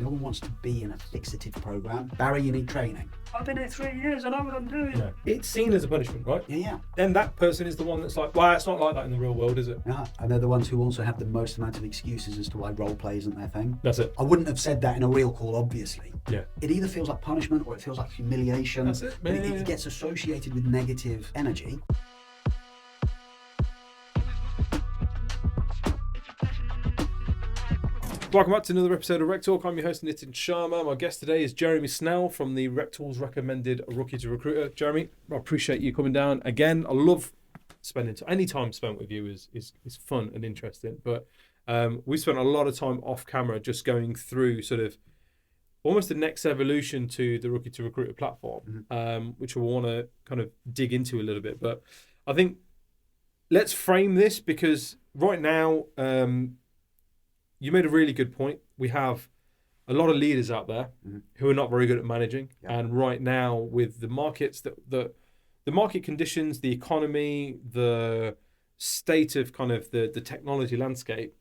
No one wants to be in a fixative program. Barry, you need training. I've been here 3 years, I know what I'm doing. Yeah. It's seen as a punishment, right? Yeah. Then that person is the one that's like, well, it's not like that in the real world, is it? Yeah, and they're the ones who also have the most amount of excuses as to why role play isn't their thing. That's it. I wouldn't have said that in a real call, obviously. Yeah. It either feels like punishment or it feels like humiliation. That's it. But Yeah. it gets associated with negative energy. Welcome back to another episode of RecTalk. I'm your host, Nitin Sharma. My guest today is Jeremy Snell from the Rectools-recommended Rookie2Recruiter. Jeremy, I appreciate you coming down again. I love spending any time spent with you is fun and interesting. But we spent a lot of time off camera just going through sort of almost the next evolution to the Rookie2Recruiter platform, which we'll want to kind of dig into a little bit. But I think let's frame this because right now, you made a really good point. We have a lot of leaders out there who are not very good at managing. Yeah. And right now with the markets, the market conditions, the economy, the state of kind of the technology landscape,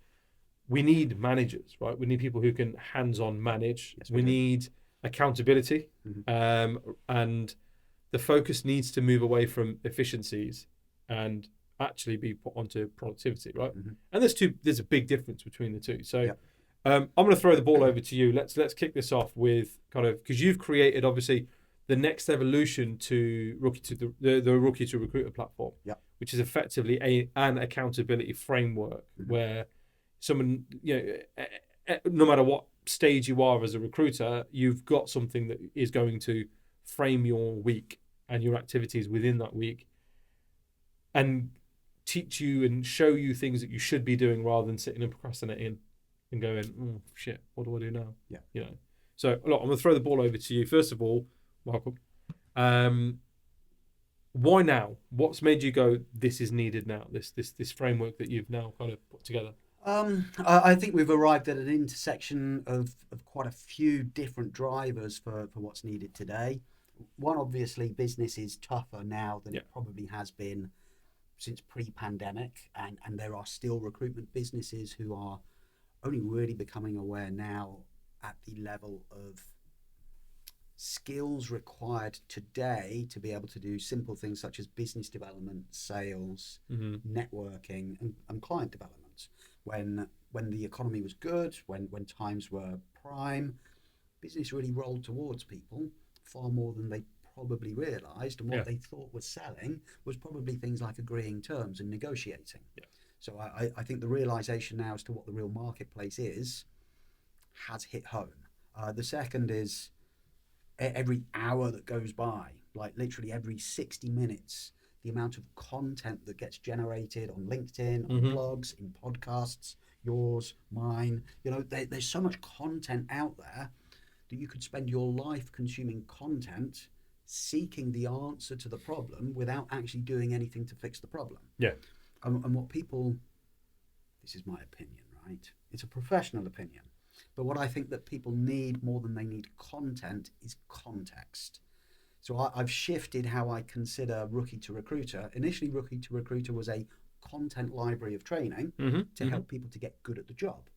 we need managers, right? We need people who can hands-on manage. Yes, we need accountability. And the focus needs to move away from efficiencies and actually be put onto productivity, right? And there's a big difference between the two. So I'm going to throw the ball over to you. Let's kick this off with kind of, because you've created obviously the next evolution to the Rookie2Recruiter platform, which is effectively an accountability framework where someone, no matter what stage you are as a recruiter, you've got something that is going to frame your week and your activities within that week and teach you and show you things that you should be doing rather than sitting and procrastinating and going, oh shit, what do I do now? So look, I'm gonna throw the ball over to you. First of all, welcome. Why now? What's made you go, this is needed now, this framework that you've now kind of put together? I think we've arrived at an intersection of quite a few different drivers for what's needed today. One, obviously, business is tougher now than it probably has been since pre-pandemic, and there are still recruitment businesses who are only really becoming aware now at the level of skills required today to be able to do simple things such as business development, sales, networking, and client development. When the economy was good, when times were prime, business really rolled towards people far more than they probably realised, and what they thought was selling was probably things like agreeing terms and negotiating. So I think the realisation now as to what the real marketplace is has hit home. The second is every hour that goes by, like literally every 60 minutes, the amount of content that gets generated on LinkedIn, on blogs, in podcasts, yours, mine, there's so much content out there that you could spend your life consuming content seeking the answer to the problem without actually doing anything to fix the problem. And what people, this is my opinion, right? It's a professional opinion. But what I think that people need more than they need content is context. So I've shifted how I consider Rookie2Recruiter. Initially, Rookie2Recruiter was a content library of training to help people to get good at the job.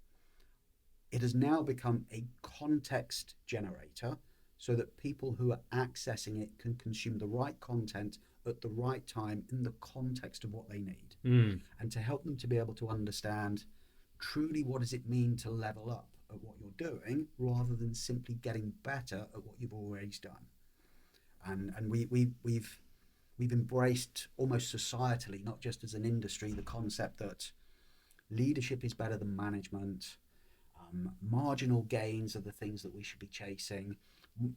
It has now become a context generator so that people who are accessing it can consume the right content at the right time in the context of what they need. And to help them to be able to understand truly what does it mean to level up at what you're doing rather than simply getting better at what you've already done. And we've embraced almost societally, not just as an industry, the concept that leadership is better than management. Marginal gains are the things that we should be chasing.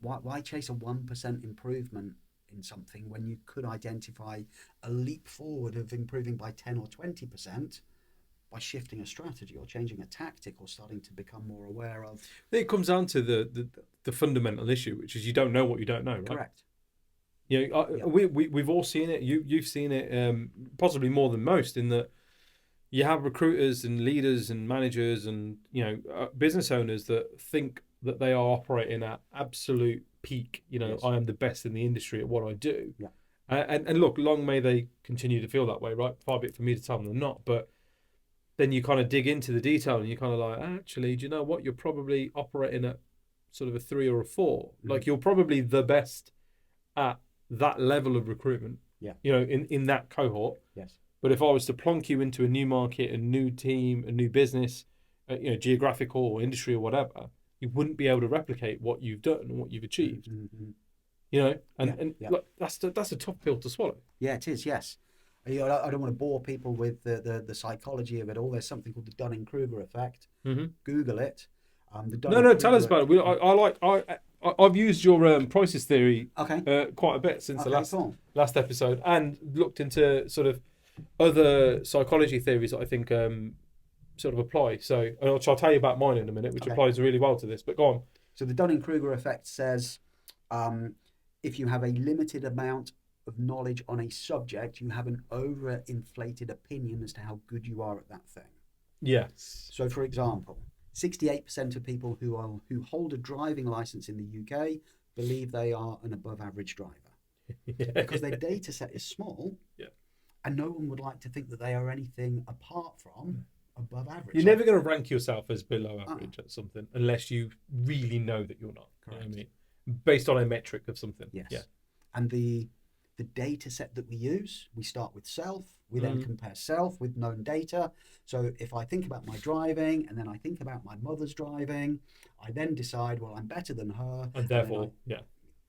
Why chase a 1% improvement in something when you could identify a leap forward of improving by 10 or 20% by shifting a strategy or changing a tactic or starting to become more aware of? It comes down to the fundamental issue, which is you don't know what you don't know, right? Correct. We've all seen it. You've seen it possibly more than most, in that you have recruiters and leaders and managers and business owners that think that they are operating at absolute peak. I am the best in the industry at what I do. And look, long may they continue to feel that way, right? Far be it for me to tell them they're not. But then you kind of dig into the detail and you're kind of like, actually, do you know what? You're probably operating at sort of a 3 or a 4. Like you're probably the best at that level of recruitment. Yeah. You know, in that cohort. Yes. But if I was to plonk you into a new market, a new team, a new business, you know, geographical or industry or whatever, you wouldn't be able to replicate what you've done and what you've achieved. You know, and look, that's a tough pill to swallow. Yeah, it is. Yes. You know, I don't want to bore people with the psychology of it all. There's something called the Dunning-Krueger effect. Google it. Tell us about it. I've used your prices theory quite a bit since the last episode, and looked into sort of other psychology theories that I think sort of apply. So I'll tell you about mine in a minute, which applies really well to this. But go on. So the Dunning-Krueger effect says if you have a limited amount of knowledge on a subject, you have an overinflated opinion as to how good you are at that thing. Yes. So, for example, 68% of people who hold a driving license in the UK believe they are an above-average driver because their data set is small, and no one would like to think that they are anything apart from above average. You're never going to rank yourself as below average at something unless you really know that you're not. Correct. You know what I mean? Based on a metric of something. Yes. Yeah. And the data set that we use, we start with self, we then compare self with known data. So if I think about my driving and then I think about my mother's driving, I then decide, well, I'm better than her. And therefore,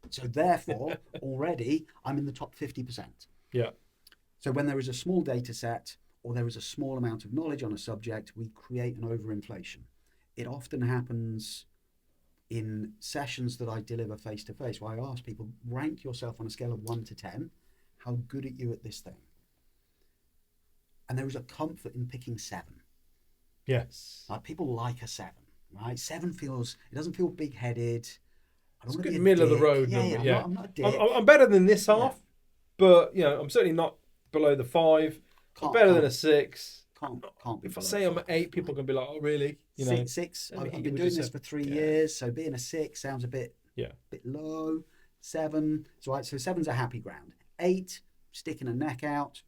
So therefore, already I'm in the top 50%. Yeah. So when there is a small data set or there is a small amount of knowledge on a subject, we create an overinflation. It often happens in sessions that I deliver face-to-face, where I ask people, rank yourself on a scale of 1 to 10. How good are you at this thing? And there is a comfort in picking 7. Yes. People like a 7, right? 7 feels, it doesn't feel big-headed. It's a good middle of the road number. Yeah. I'm not a dick. I'm better than this half, but you know, I'm certainly not below the 5. I'm better than a 6. Can't be. If I say I'm an 8, people can be like, "Oh, really?" You know, 6. I've been doing this for 3 years, so being a 6 sounds a bit low. 7, so 7's a happy ground. 8, sticking a neck out,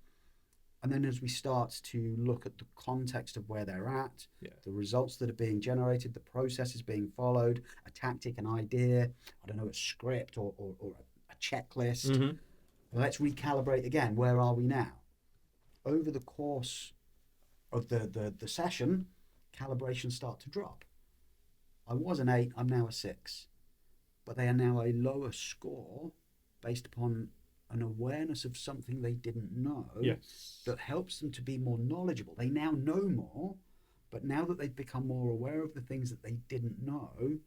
and then as we start to look at the context of where they're at, the results that are being generated, the processes being followed, a tactic, an idea, I don't know, a script or a checklist. Let's recalibrate again. Where are we now? Over the course of the session, calibrations start to drop. I was an 8, I'm now a 6. But they are now a lower score based upon an awareness of something they didn't know that helps them to be more knowledgeable. They now know more, but now that they've become more aware of the things that they didn't know,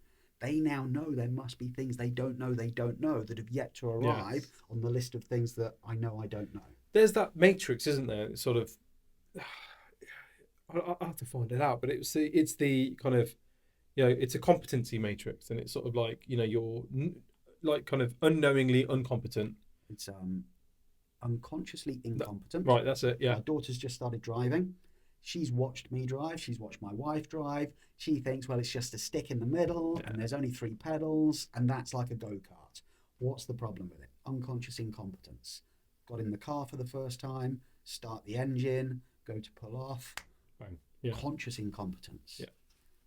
they now know there must be things they don't know that have yet to arrive on the list of things that I know I don't know. There's that matrix, isn't there? It's sort of, I'll have to find it out, but it's the kind of, you know, it's a competency matrix, and it's sort of like, you know, you're like kind of unknowingly incompetent. It's unconsciously incompetent. Right, that's it. Yeah. My daughter's just started driving. She's watched me drive. She's watched my wife drive. She thinks, well, it's just a stick in the middle and there's only 3 pedals and that's like a go-kart. What's the problem with it? Unconscious incompetence. Got in the car for the first time, start the engine, go to pull off. Right. Yeah. Conscious incompetence. Yeah.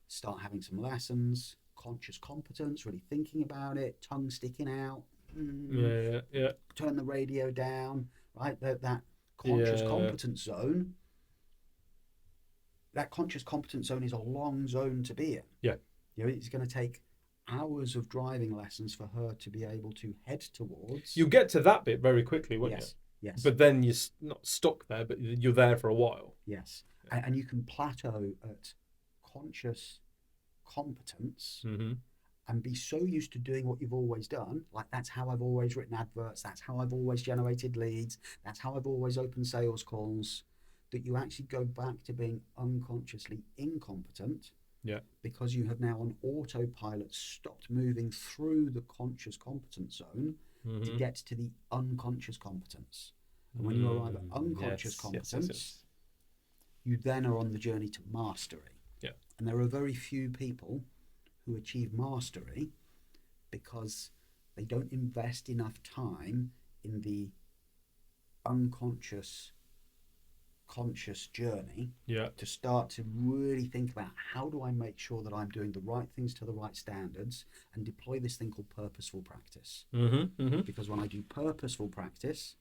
Start having some lessons. Conscious competence, really thinking about it, tongue sticking out. Turn the radio down, right? That conscious competence zone. That conscious competence zone is a long zone to be in. Yeah. You know, it's going to take hours of driving lessons for her to be able to head towards. You'll get to that bit very quickly, won't you? Yes. But then you're not stuck there, but you're there for a while. Yes. And you can plateau at conscious competence and be so used to doing what you've always done, like that's how I've always written adverts, that's how I've always generated leads, that's how I've always opened sales calls, that you actually go back to being unconsciously incompetent because you have now on autopilot stopped moving through the conscious competence zone to get to the unconscious competence. And when you arrive at unconscious competence, you then are on the journey to mastery. Yeah. And there are very few people who achieve mastery because they don't invest enough time in the unconscious conscious journey Yeah. to start to really think about how do I make sure that I'm doing the right things to the right standards and deploy this thing called purposeful practice. Because when I do purposeful practice,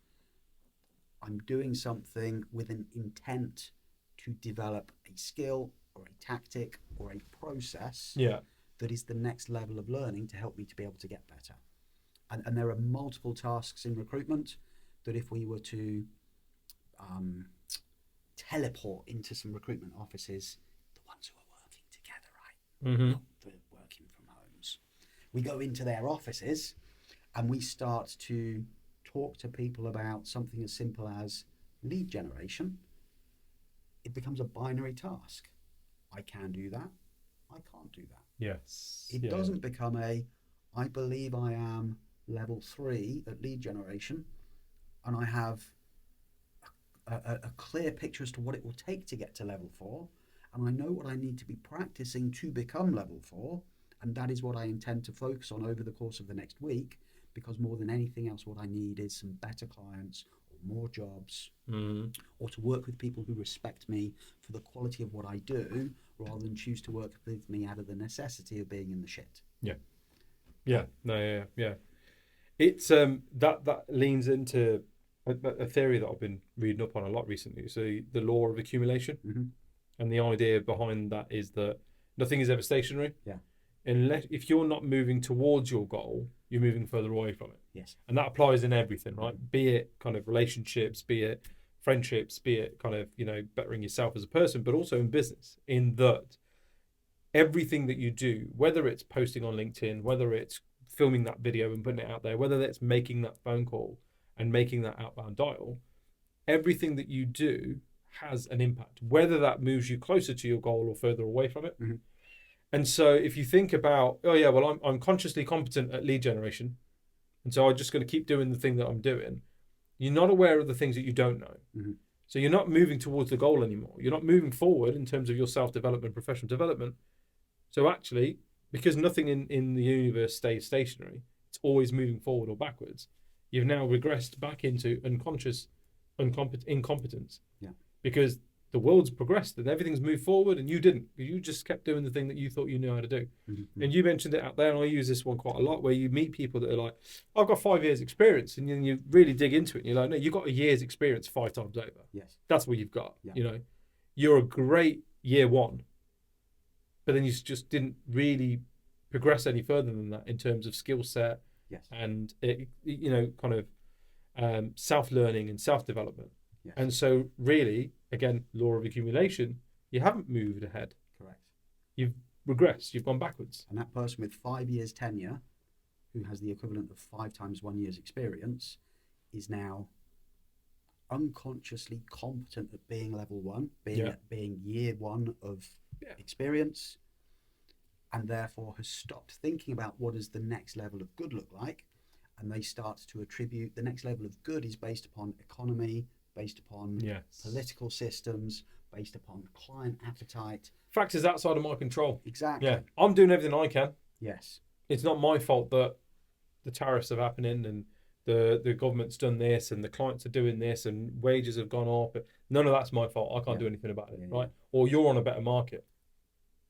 I'm doing something with an intent to develop a skill or a tactic or a process that is the next level of learning to help me to be able to get better. And there are multiple tasks in recruitment that if we were to teleport into some recruitment offices, the ones who are working together, right? Not the working from homes. We go into their offices and we start to talk to people about something as simple as lead generation. It becomes a binary task. I can do that. I can't do that. Yes. It doesn't become I believe I am level 3 at lead generation and I have a clear picture as to what it will take to get to level 4, and I know what I need to be practicing to become level 4, and that is what I intend to focus on over the course of the next week, because more than anything else what I need is some better clients or more jobs, or to work with people who respect me for the quality of what I do rather than choose to work with me out of the necessity of being in the shit. It's that leans into a theory that I've been reading up on a lot recently. So the law of accumulation, and the idea behind that is that nothing is ever stationary. Unless if you're not moving towards your goal, you're moving further away from it. Yes. And that applies in everything, right? Be it kind of relationships, be it friendships, be it kind of, bettering yourself as a person, but also in business, in that everything that you do, whether it's posting on LinkedIn, whether it's filming that video and putting it out there, whether that's making that phone call and making that outbound dial, everything that you do has an impact, whether that moves you closer to your goal or further away from it. And so if you think about, I'm consciously competent at lead generation, and so I'm just going to keep doing the thing that I'm doing, you're not aware of the things that you don't know. So you're not moving towards the goal anymore. You're not moving forward in terms of your self-development, professional development. So actually, because nothing in the universe stays stationary, it's always moving forward or backwards, you've now regressed back into unconscious incompetence. Because the world's progressed and everything's moved forward and you didn't. You just kept doing the thing that you thought you knew how to do. And you mentioned it out there, and I use this one quite a lot, where you meet people that are like, I've got 5 years experience, and then you really dig into it and you're like, no, you've got a year's experience 5 times over. Yes. That's what you've got. You're a great year 1, but then you just didn't really progress any further than that in terms of skill set and self-learning and self-development. And so really, again, law of accumulation, you haven't moved ahead. Correct. You've regressed, you've gone backwards. And that person with 5 years tenure, who has the equivalent of 5 times 1 year's experience, is now unconsciously competent at being level 1, being year 1 of experience, and therefore has stopped thinking about what does the next level of good look like, and they start to attribute the next level of good is based upon economy, based upon political systems, based upon client appetite. Factors outside of my control. Exactly. Yeah, I'm doing everything I can. Yes. It's not my fault that the tariffs are happening and the government's done this and the clients are doing this and wages have gone up. None of that's my fault. I can't do anything about it, right? Or you're on a better market.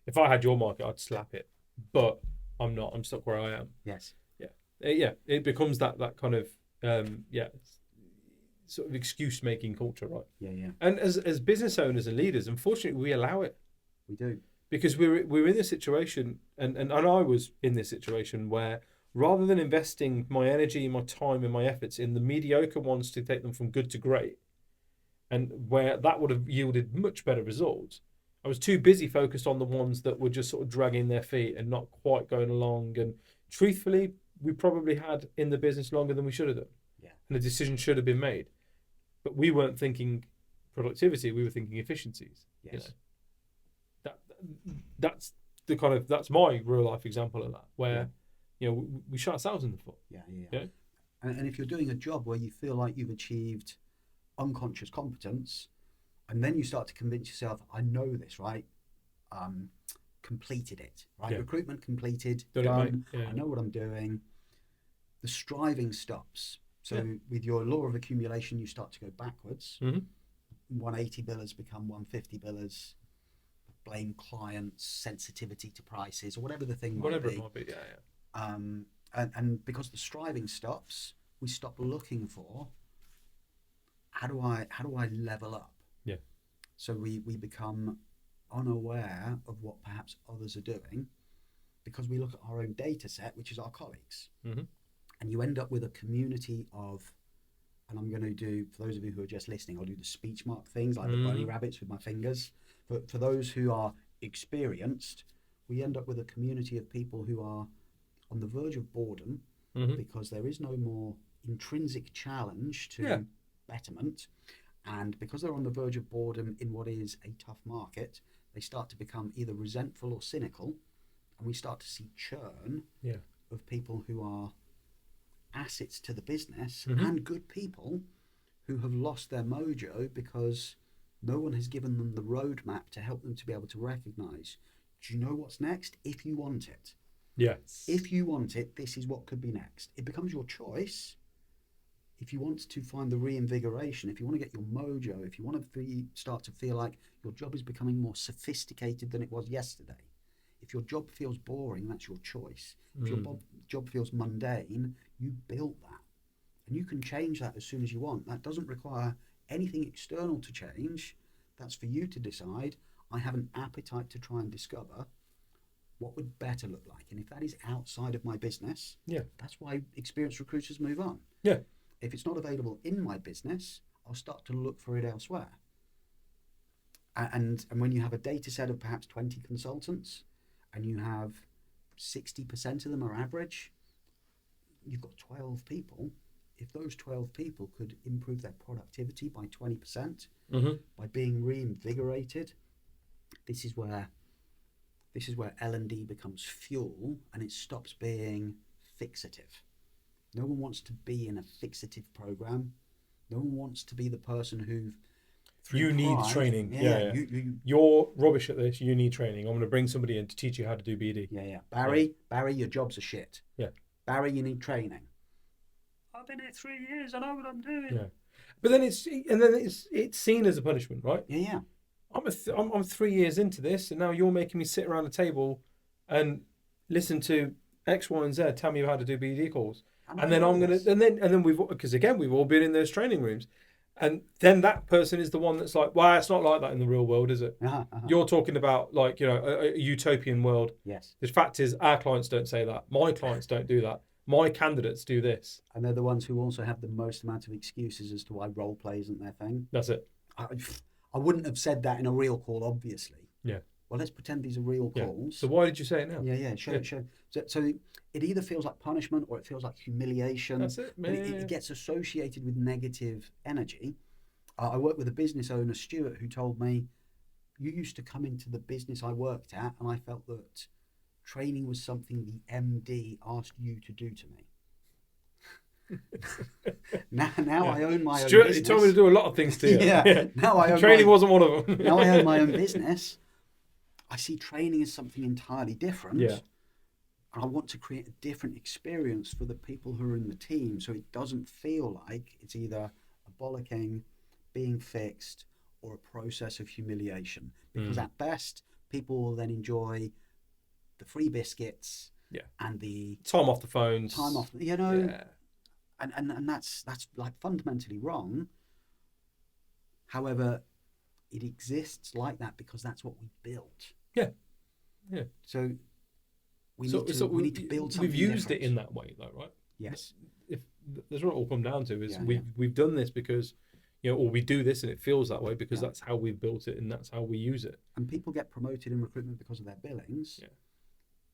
If I had your market, I'd slap it. But I'm not. I'm stuck where I am. Yes. It becomes that kind of sort of excuse-making culture, right? And as business owners and leaders, unfortunately, we allow it. We do. Because we're in this situation, and I was in this situation where rather than investing my energy, my time, and my efforts in the mediocre ones to take them from good to great, and where that would have yielded much better results, I was too busy focused on the ones that were just sort of dragging their feet and not quite going along. And truthfully, we probably had in the business longer than we should have done. And a decision should have been made. But we weren't thinking productivity, we were thinking efficiencies. That's my real life example of that, where we shot ourselves in the foot. And if you're doing a job where you feel like you've achieved unconscious competence, and then you start to convince yourself, I know this, right? Completed it, right? Recruitment completed, done. I know what I'm doing. The striving stops. So with your law of accumulation, you start to go backwards. 180 billers become 150 billers, blame clients, sensitivity to prices, or whatever the thing might Whatever be. it might be, yeah. And because the striving stops, we stop looking for how do I level up? Yeah. So we become unaware of what perhaps others are doing because we look at our own data set, which is our colleagues. Mm-hmm. And you end up with a community of, and I'm going to do, for those of you who are just listening, I'll do the speech mark things like the bunny rabbits with my fingers. For those who are experienced, we end up with a community of people who are on the verge of boredom because there is no more intrinsic challenge to betterment. And because they're on the verge of boredom in what is a tough market, they start to become either resentful or cynical. And we start to see churn of people who are assets to the business and good people who have lost their mojo because no one has given them the roadmap to help them to be able to recognize, do you know what's next? If you want it. Yes. If you want it, this is what could be next. It becomes your choice. If you want to find the reinvigoration, if you want to get your mojo, if you want to start to feel like your job is becoming more sophisticated than it was yesterday, if your job feels boring, that's your choice. If your job feels mundane, you built that. And you can change that as soon as you want. That doesn't require anything external to change. That's for you to decide. I have an appetite to try and discover what would better look like. And if that is outside of my business, that's why experienced recruiters move on. Yeah. If it's not available in my business, I'll start to look for it elsewhere. And when you have a data set of perhaps 20 consultants and you have 60% of them are average, you've got 12 people. If those 12 people could improve their productivity by 20% by being reinvigorated, this is where L&D becomes fuel and it stops being fixative. No one wants to be in a fixative program. No one wants to be the person who need training. You're rubbish at this. You need training. I'm going to bring somebody in to teach you how to do BD. Barry, your job's a shit. Yeah. Barry, you need training. I've been here 3 years. I know what I'm doing. Yeah. But then it's seen as a punishment, right? Yeah. I'm 3 years into this, and now you're making me sit around a table and listen to X, Y, and Z tell me how to do BD calls. And then we've all been in those training rooms, and then that person is the one that's like, well, it's not like that in the real world, is it? You're talking about like, a utopian world. Yes. The fact is, our clients don't say that. My clients don't do that. My candidates do this. And they're the ones who also have the most amount of excuses as to why role play isn't their thing. That's it. I wouldn't have said that in a real call, obviously. Yeah. Well, let's pretend these are real calls. So why did you say it now? Yeah. Show. So it either feels like punishment or it feels like humiliation. That's it. It gets associated with negative energy. I worked with a business owner, Stuart, who told me, you used to come into the business I worked at and I felt that training was something the MD asked you to do to me. now I own my own business. He told me to do a lot of things to you. Now I own training wasn't one of them. Now I own my own business. I see training as something entirely different. Yeah. And I want to create a different experience for the people who are in the team, so it doesn't feel like it's either a bollocking, being fixed, or a process of humiliation. Because at best, people will then enjoy the free biscuits and the time off the phones. And that's like fundamentally wrong. However, it exists like that because that's what we built. Yeah. So we need to build something. We've used different. it in that way, though, right? Yes. If that's what it all come down to is we've done this because or we do this and it feels that way because that's how we've built it and that's how we use it. And people get promoted in recruitment because of their billings. Yeah.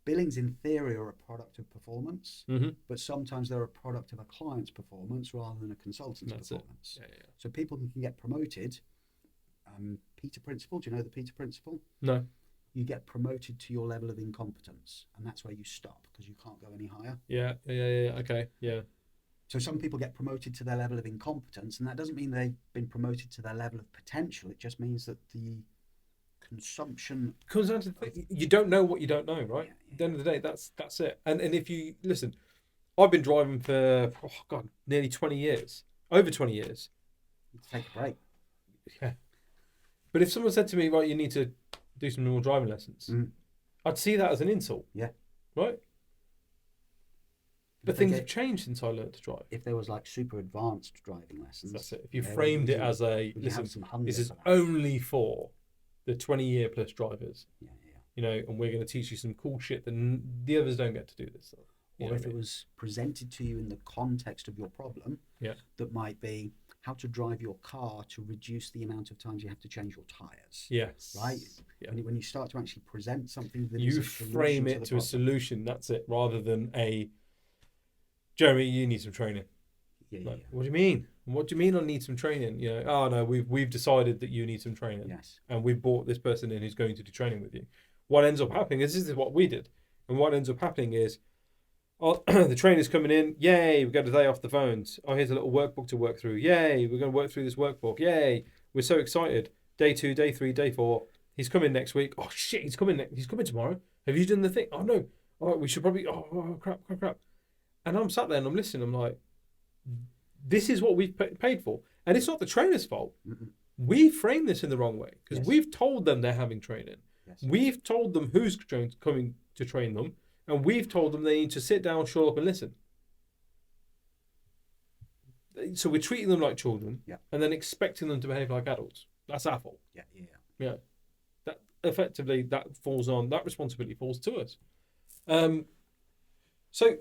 Billings in theory are a product of performance, but sometimes they're a product of a client's performance rather than a consultant's performance. So people can get promoted. Peter Principle, do you know the Peter Principle? No. You get promoted to your level of incompetence, and that's where you stop because you can't go any higher. Yeah. Okay. Yeah. So some people get promoted to their level of incompetence, and that doesn't mean they've been promoted to their level of potential. It just means that the consumption comes down to you don't know what you don't know, right? At the end of the day, that's it. And if you listen, I've been driving for nearly 20 years, over 20 years. Take a break. Yeah. But if someone said to me, right, you need to do some more driving lessons, I'd see that as an insult. Yeah. Right? But things have changed since I learned to drive. If there was like super advanced driving lessons. That's it. If you framed it as a, listen, this is only for the 20-year plus drivers. Yeah. You know, and we're going to teach you some cool shit that the others don't get to do this stuff. Or if it was presented to you in the context of your problem, that might be how to drive your car to reduce the amount of times you have to change your tyres. Yes. Right? Yeah. When you start to actually present something that you frame it to a solution, that's it, rather than a, Jeremy, you need some training. Like, what do you mean? What do you mean I need some training? You know, oh no, we've decided that you need some training. Yes. And we've brought this person in who's going to do training with you. What ends up happening is, this is what we did. And what ends up happening is, oh, the trainer's coming in, yay, we've got a day off the phones. Oh, here's a little workbook to work through. Yay, we're going to work through this workbook. Yay, we're so excited. Day 2, day 3, day 4. He's coming next week. Oh shit, he's coming tomorrow. Have you done the thing? Oh no. Oh, we should probably, crap. And I'm sat there and I'm listening. I'm like, this is what we've paid for. And it's not the trainer's fault. We framed this in the wrong way because we've told them they're having training. Yes. We've told them who's coming to train them. And we've told them they need to sit down, shut up and listen. So we're treating them like children and then expecting them to behave like adults. That's our fault. Yeah. That effectively, that responsibility falls to us. So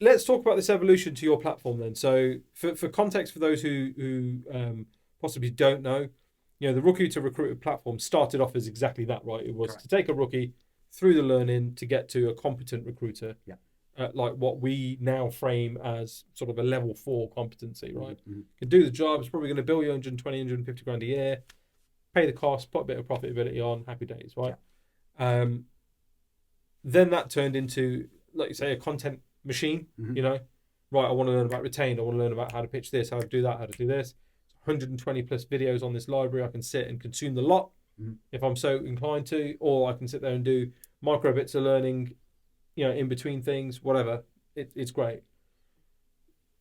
let's talk about this evolution to your platform then. So for context, for those who possibly don't know, you know, the Rookie2Recruiter platform started off as exactly that, right? It was to take a rookie through the learning to get to a competent recruiter, like what we now frame as sort of a level 4 competency, right? Can do the job, it's probably going to bill you 120, 150 grand a year, pay the cost, put a bit of profitability on, happy days, right? Then that turned into, like you say, a content machine, you know, right, I want to learn about retained, I want to learn about how to pitch this, how to do that, how to do this. 120 plus videos on this library, I can sit and consume the lot if I'm so inclined to, or I can sit there and do micro bits of learning, you know, in between things, whatever. It's great.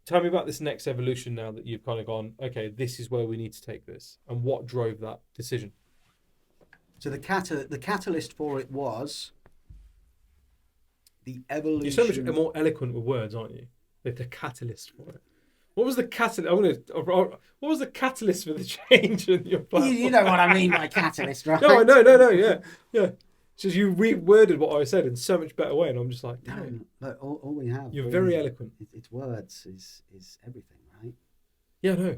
Tell me about this next evolution now that you've kind of gone, okay, this is where we need to take this, and what drove that decision? So the catalyst for it was the evolution. You're so much more eloquent with words, aren't you? The catalyst for it. What was the catalyst? What was the catalyst for the change in your platform? You know what I mean by catalyst, right? No, yeah. It's just you reworded what I said in so much better way, and I'm just like, no. Look, all we have. You're very eloquent. It's words is everything, right? Yeah, no.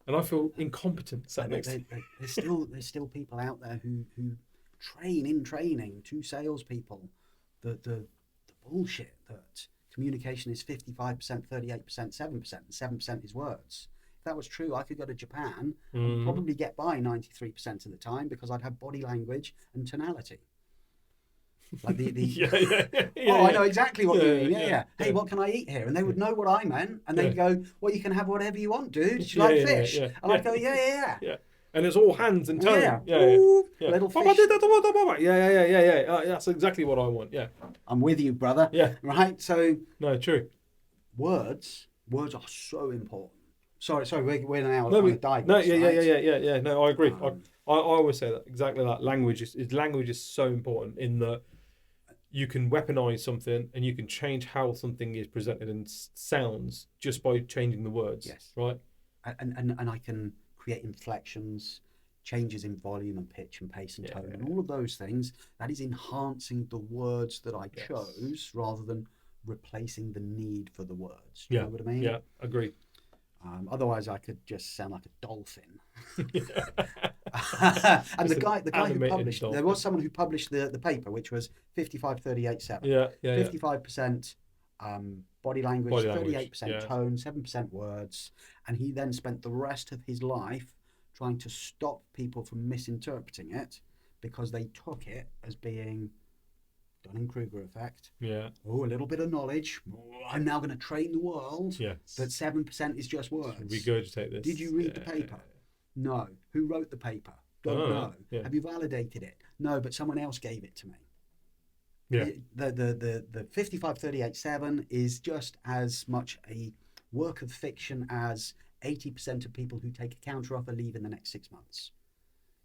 And I feel incompetent. There's still people out there who train in training to salespeople. The bullshit that communication is 55%, 38%, 7%, and 7% is words. If that was true, I could go to Japan and probably get by 93% of the time because I'd have body language and tonality. Like I know exactly what you mean. Yeah. Hey, what can I eat here? And they would know what I meant, and they'd go, "Well, you can have whatever you want, dude. Do you like fish?" And I'd go, "Yeah." And it's all hands and tone. Little fish. That's exactly what I want. Yeah. I'm with you, brother. Yeah. Right. So. No, true. Words are so important. Sorry, we're now on a digress. No, yeah. No, I agree. I always say that exactly that. Language is so important in that you can weaponize something and you can change how something is presented and sounds just by changing the words. Yes. Right. And I can create inflections, changes in volume and pitch and pace and tone and all of those things. That is enhancing the words that I chose rather than replacing the need for the words. Do you know what I mean? Yeah, agree. Otherwise, I could just sound like a dolphin. And the guy who published, there was someone who published the paper, which was 55-38-7. 55% body language, 38% tone, 7% words. And he then spent the rest of his life trying to stop people from misinterpreting it because they took it as being Dunning-Krueger effect. Yeah. Oh, a little bit of knowledge. I'm now going to train the world that 7% is just words. Regurgitate this. Did you read the paper? No. Who wrote the paper? Don't know. Yeah. Have you validated it? No, but someone else gave it to me. Yeah. The 55-38-7 is just as much a work of fiction as 80% of people who take a counter offer leave in the next 6 months.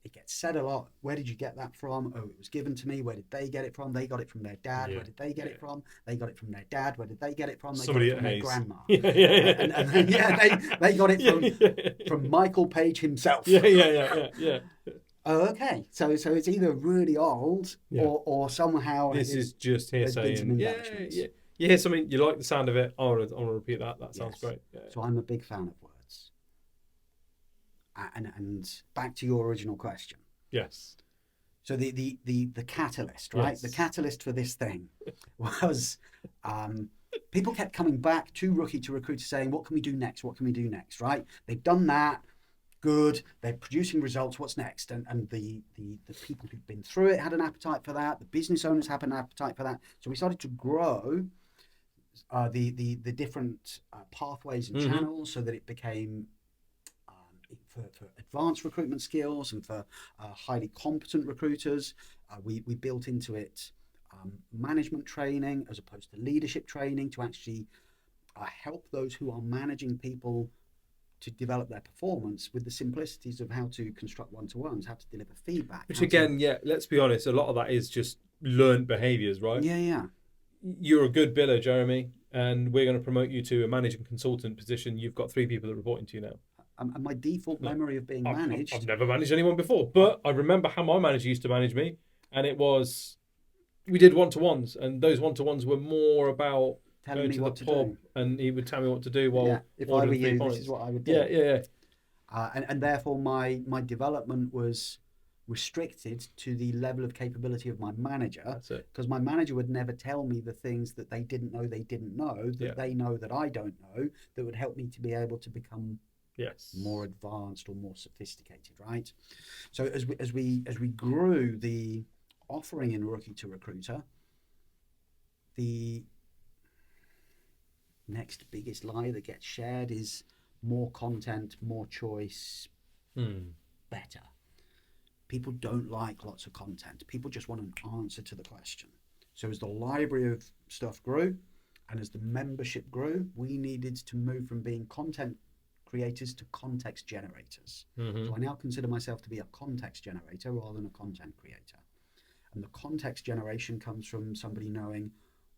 It gets said a lot. Where did you get that from? Oh, it was given to me. Where did they get it from? They got it from their dad. Yeah. Where did they get it from? They got it from their dad. Where did they get it from? They Somebody got it from at their Hayes. grandma. Yeah. Yeah, they got it from Michael Page himself. Yeah. Oh, okay. So it's either really old Yeah. or somehow This is just there's hearsay. been some embellishments. You hear something, you like the sound of it. I want to repeat that. That sounds Yes. great. Yeah. So I'm a big fan of words. And back to your original question. Yes. So the catalyst, right? Yes. The catalyst for this thing was people kept coming back to Rookie2Recruiter saying, what can we do next? What can we do next, right? They've done that. Good. They're producing results. What's next? And the people who've been through it had an appetite for that. The business owners have an appetite for that. So we started to grow the different pathways and channels so that it became for advanced recruitment skills and for highly competent recruiters. We built into it management training as opposed to leadership training to actually help those who are managing people to develop their performance with the simplicities of how to construct one-to-ones, how to deliver feedback. Which again, let's be honest, a lot of that is just learned behaviours, right? Yeah. You're a good biller, Jeremy, and we're going to promote you to a managing consultant position. You've got 3 people that are reporting to you now. And my default memory of being managed... I've never managed anyone before, but I remember how my manager used to manage me, and it was... We did one-to-ones, and those one-to-ones were more about telling me what to pub, do. and he would tell me what to do while if I were you, pints. this is what I would do. Yeah. And therefore, my development was restricted to the level of capability of my manager. That's it. Because my manager would never tell me the things that they didn't know that they know that I don't know, that would help me to be able to become more advanced or more sophisticated, right? So as we grew the offering in Rookie2Recruiter, the next biggest lie that gets shared is more content, more choice, better. People don't like lots of content. People just want an answer to the question. So as the library of stuff grew and as the membership grew, we needed to move from being content creators to context generators. So I now consider myself to be a context generator rather than a content creator. And the context generation comes from somebody knowing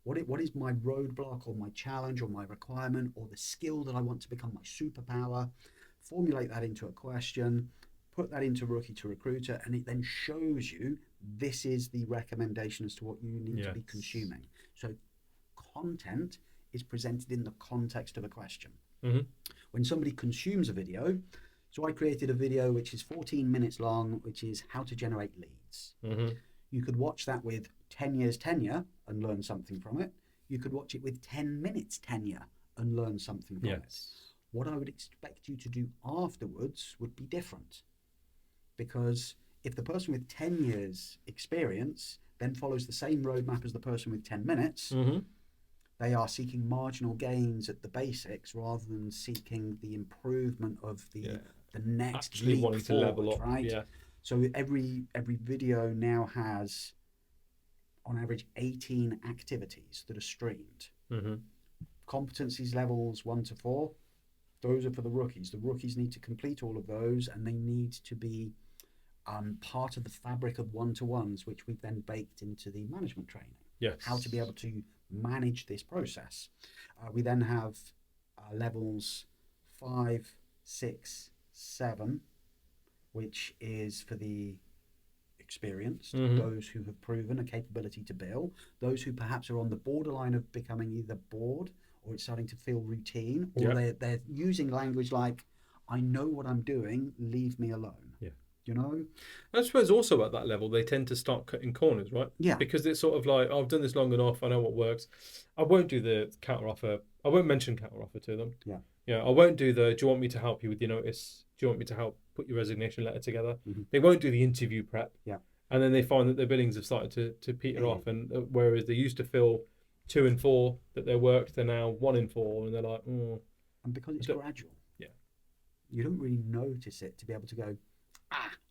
what is my roadblock or my challenge or my requirement or the skill that I want to become my superpower, formulate that into a question, put that into Rookie2Recruiter, and it then shows you this is the recommendation as to what you need to be consuming. So content is presented in the context of a question. When somebody consumes a video, so I created a video which is 14 minutes long, which is how to generate leads. You could watch that with 10 years tenure and learn something from it. You could watch it with 10 minutes tenure and learn something from it. What I would expect you to do afterwards would be different. Because if the person with 10 years experience then follows the same roadmap as the person with 10 minutes, they are seeking marginal gains at the basics rather than seeking the improvement of the next actually leap wanting forward, to level up, right? So every video now has, on average, 18 activities that are streamed. Competencies levels 1 to 4, those are for the rookies. The rookies need to complete all of those, and they need to be part of the fabric of one-to-ones, which we've then baked into the management training. How to be able to manage this process. We then have levels 5, 6, 7, which is for the experienced, those who have proven a capability to bill, those who perhaps are on the borderline of becoming either bored or it's starting to feel routine, or they're using language like, I know what I'm doing, leave me alone. You know? I suppose also at that level, they tend to start cutting corners, right? Because it's sort of like, oh, I've done this long enough, I know what works. I won't do the counter offer. I won't mention counter offer to them. I won't do the, do you want me to help you with your notice? Do you want me to help put your resignation letter together? They won't do the interview prep. And then they find that their billings have started to peter off. And whereas they used to fill 2 in 4 that they worked, they're now 1 in 4. And they're like, And because it's gradual. You don't really notice it to be able to go,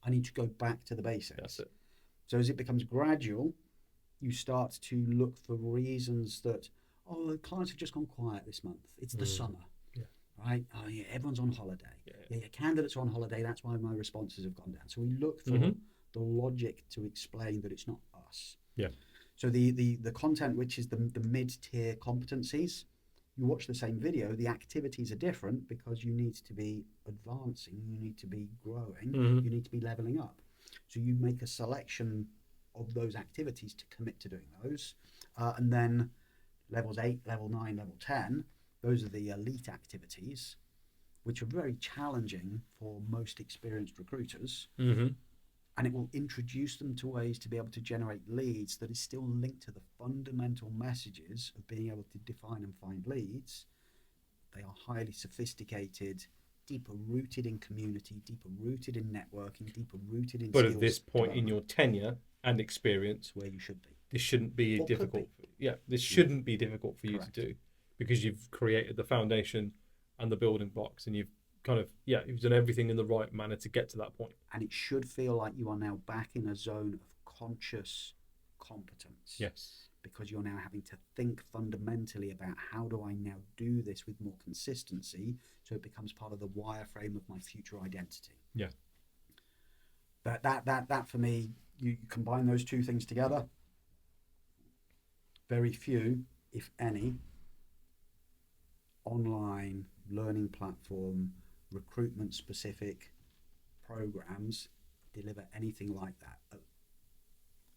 I need to go back to the basics. That's it. So as it becomes gradual, you start to look for reasons that, the clients have just gone quiet this month. It's the summer. right? Oh yeah, everyone's on holiday. Yeah. Yeah, candidates are on holiday. That's why my responses have gone down. So we look for the logic to explain that it's not us. Yeah. So the content, which is the mid-tier competencies, you watch the same video, the activities are different because you need to be advancing, you need to be growing, you need to be leveling up. So you make a selection of those activities to commit to doing those. And then levels 8, level 9, level 10, those are the elite activities, which are very challenging for most experienced recruiters. And it will introduce them to ways to be able to generate leads that is still linked to the fundamental messages of being able to define and find leads. They are highly sophisticated, deeper rooted in community, deeper rooted in networking, deeper rooted in But skills at this point in your tenure and experience, where you should be. This shouldn't be Or difficult. could This shouldn't be difficult for you Correct. to do, because you've created the foundation and the building blocks, and you've kind of you've done everything in the right manner to get to that point. And it should feel like you are now back in a zone of conscious competence. Yes. Because you're now having to think fundamentally about how do I now do this with more consistency so it becomes part of the wireframe of my future identity. Yeah. That for me, you combine those two things together. Very few, if any, online learning platform, recruitment specific programs deliver anything like that.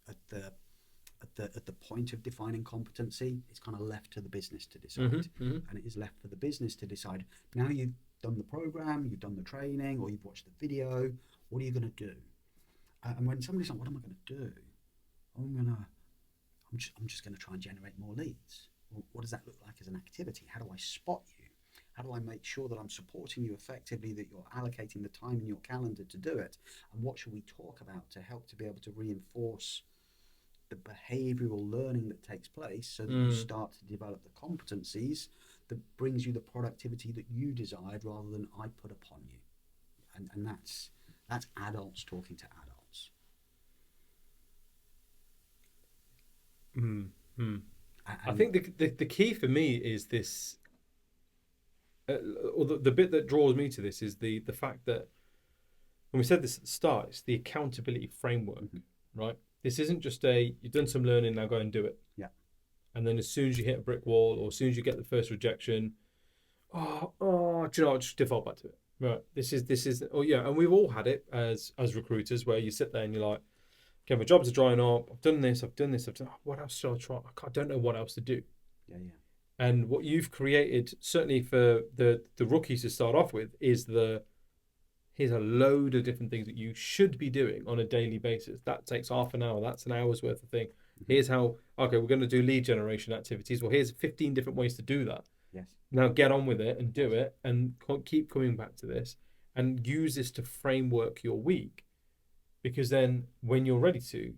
At the point of defining competency, it's kind of left to the business to decide. And it is left for the business to decide. Now you've done the program, you've done the training, or you've watched the video, what are you going to do? And when somebody's like, what am I going to do? I'm just going to try and generate more leads. Well, what does that look like as an activity? How do I spot you? How do I make sure that I'm supporting you effectively, that you're allocating the time in your calendar to do it? And what should we talk about to help to be able to reinforce the behavioral learning that takes place so that you start to develop the competencies that brings you the productivity that you desired rather than I put upon you. And that's adults talking to adults. I think the key for me is this, or the bit that draws me to this is the fact that, when we said this at the start, it's the accountability framework, right? This isn't just you've done some learning, now go and do it. Yeah. And then as soon as you hit a brick wall, or as soon as you get the first rejection, do you know what, just default back to it. Right. This is, and we've all had it as recruiters, where you sit there and you're like, okay, my jobs are drying up. I've done this. What else should I try? I don't know what else to do. Yeah. And what you've created, certainly for the rookies to start off with, is here's a load of different things that you should be doing on a daily basis. That takes half an hour. That's an hour's worth of thing. Here's how, okay, we're going to do lead generation activities. Well, here's 15 different ways to do that. Yes. Now get on with it and do it, and keep coming back to this and use this to framework your week. Because then when you're ready to,